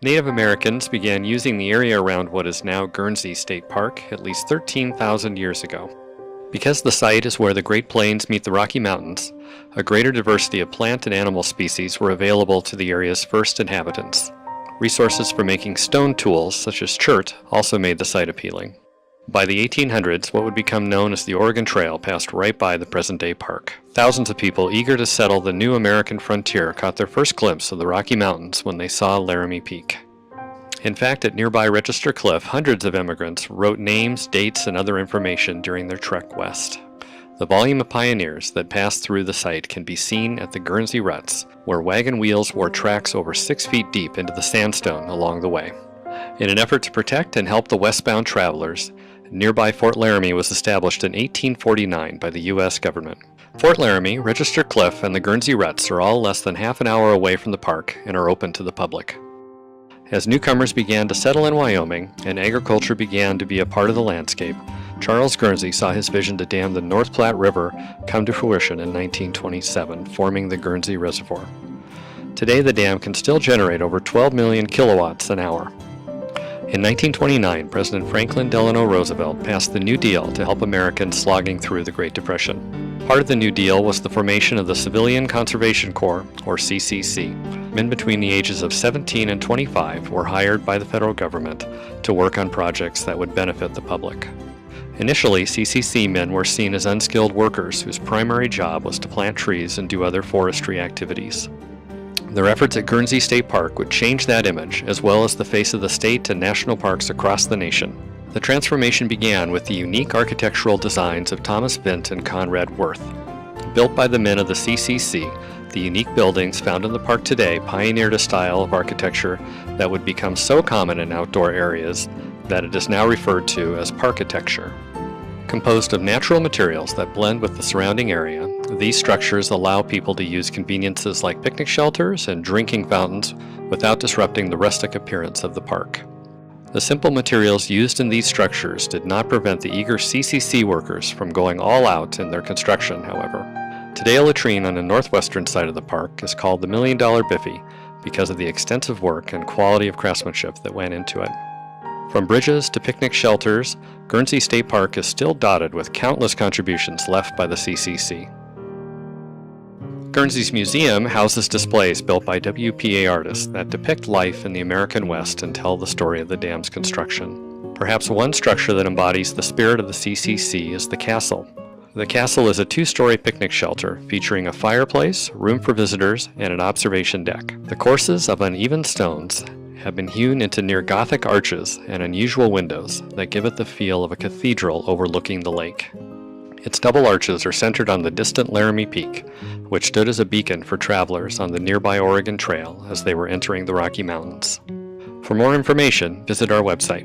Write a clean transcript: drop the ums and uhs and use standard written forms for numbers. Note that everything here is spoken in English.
Native Americans began using the area around what is now Guernsey State Park at least 13,000 years ago. Because the site is where the Great Plains meet the Rocky Mountains, a greater diversity of plant and animal species were available to the area's first inhabitants. Resources for making stone tools, such as chert, also made the site appealing. By the 1800s, what would become known as the Oregon Trail passed right by the present-day park. Thousands of people eager to settle the new American frontier caught their first glimpse of the Rocky Mountains when they saw Laramie Peak. In fact, at nearby Register Cliff, hundreds of immigrants wrote names, dates, and other information during their trek west. The volume of pioneers that passed through the site can be seen at the Guernsey ruts, where wagon wheels wore tracks over 6 feet deep into the sandstone along the way. In an effort to protect and help the westbound travelers, nearby Fort Laramie was established in 1849 by the U.S. government. Fort Laramie, Register Cliff, and the Guernsey ruts are all less than half an hour away from the park and are open to the public. As newcomers began to settle in Wyoming and agriculture began to be a part of the landscape, Charles Guernsey saw his vision to dam the North Platte River come to fruition in 1927, forming the Guernsey Reservoir. Today, the dam can still generate over 12 million kilowatts an hour. In 1929, President Franklin Delano Roosevelt passed the New Deal to help Americans slogging through the Great Depression. Part of the New Deal was the formation of the Civilian Conservation Corps, or CCC. Men between the ages of 17 and 25 were hired by the federal government to work on projects that would benefit the public. Initially, CCC men were seen as unskilled workers whose primary job was to plant trees and do other forestry activities. Their efforts at Guernsey State Park would change that image, as well as the face of the state and national parks across the nation. The transformation began with the unique architectural designs of Thomas Vint and Conrad Worth. Built by the men of the CCC, the unique buildings found in the park today pioneered a style of architecture that would become so common in outdoor areas that it is now referred to as parkitecture. Composed of natural materials that blend with the surrounding area, these structures allow people to use conveniences like picnic shelters and drinking fountains without disrupting the rustic appearance of the park. The simple materials used in these structures did not prevent the eager CCC workers from going all out in their construction, however. Today, a latrine on the northwestern side of the park is called the $1 Million Biffy because of the extensive work and quality of craftsmanship that went into it. From bridges to picnic shelters, Guernsey State Park is still dotted with countless contributions left by the CCC. Guernsey's museum houses displays built by WPA artists that depict life in the American West and tell the story of the dam's construction. Perhaps one structure that embodies the spirit of the CCC is the castle. The castle is a 2-story picnic shelter featuring a fireplace, room for visitors, and an observation deck. The courses of uneven stones have been hewn into near Gothic arches and unusual windows that give it the feel of a cathedral overlooking the lake. Its double arches are centered on the distant Laramie Peak, which stood as a beacon for travelers on the nearby Oregon Trail as they were entering the Rocky Mountains. For more information, visit our website.